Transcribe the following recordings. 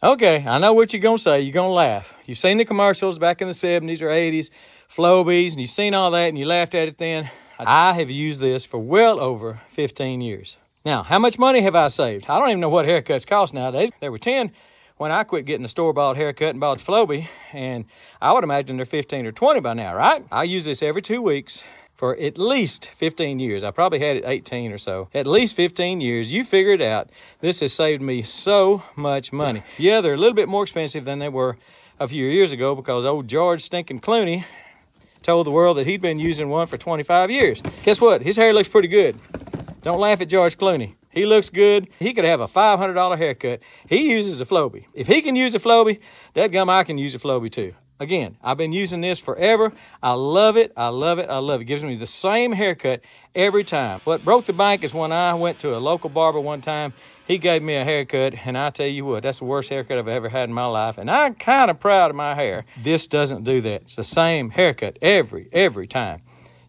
Okay, I know what you're going to say. You're going to laugh. You've seen the commercials back in the 70s or 80s, Flowbees, and you've seen all that, and you laughed at it then. I have used this for well over 15 years. Now, how much money have I saved? I don't even know what haircuts cost nowadays. They were 10 when I quit getting a store-bought haircut and bought the Flowbee, and I would imagine they're 15 or 20 by now, right? I use this every 2 weeks for at least 15 years. I probably had it 18 or so. At least 15 years. You figure it out. This has saved me so much money. Yeah, they're a little bit more expensive than they were a few years ago because old George Stinking Clooney told the world that he'd been using one for 25 years. Guess what? His hair looks pretty good. Don't laugh at George Clooney. He looks good. He could have a $500 haircut. He uses a Flowbee. If he can use a Flowbee, dadgum, I can use a Flowbee too. Again, I've been using this forever. I love it. I love it. I love it. It gives me the same haircut every time. What broke the bank is when I went to a local barber one time. He gave me a haircut, and I tell you what, that's the worst haircut I've ever had in my life, and I'm kind of proud of my hair. This doesn't do that. It's the same haircut every time.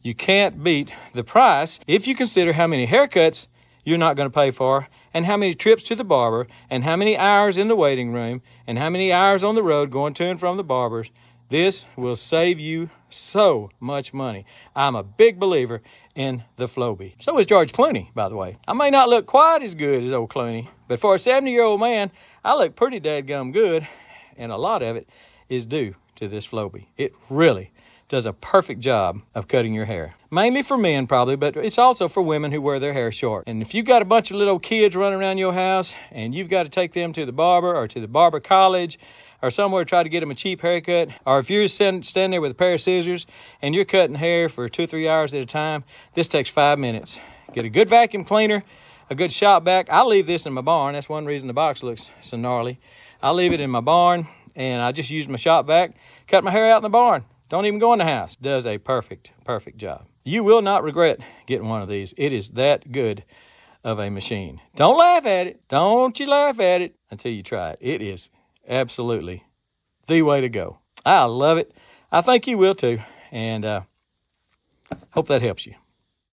You can't beat the price if you consider how many haircuts you're not going to pay for, and how many trips to the barber, and how many hours in the waiting room, and how many hours on the road going to and from the barbers. This will save you so much money. I'm a big believer in the Flowbee. So is George Clooney, by the way. I may not look quite as good as old Clooney, but for a 70-year-old man, I look pretty dadgum good, and a lot of it is due to this Flowbee. It really does a perfect job of cutting your hair. Mainly for men probably, but it's also for women who wear their hair short. And if you've got a bunch of little kids running around your house and you've got to take them to the barber or to the barber college or somewhere to try to get them a cheap haircut, or if you're standing there with a pair of scissors and you're cutting hair for 2 or 3 hours at a time, this takes 5 minutes. Get a good vacuum cleaner, a good shop vac. I leave this in my barn. That's one reason the box looks so gnarly. I leave it in my barn and I just use my shop vac, cut my hair out in the barn. Don't even go in the house. Does a perfect job. You will not regret getting one of these. It is that good of a machine. Don't laugh at it. Don't you laugh at it until you try it. It is absolutely the way to go. I love it. I think you will too. And hope that helps you.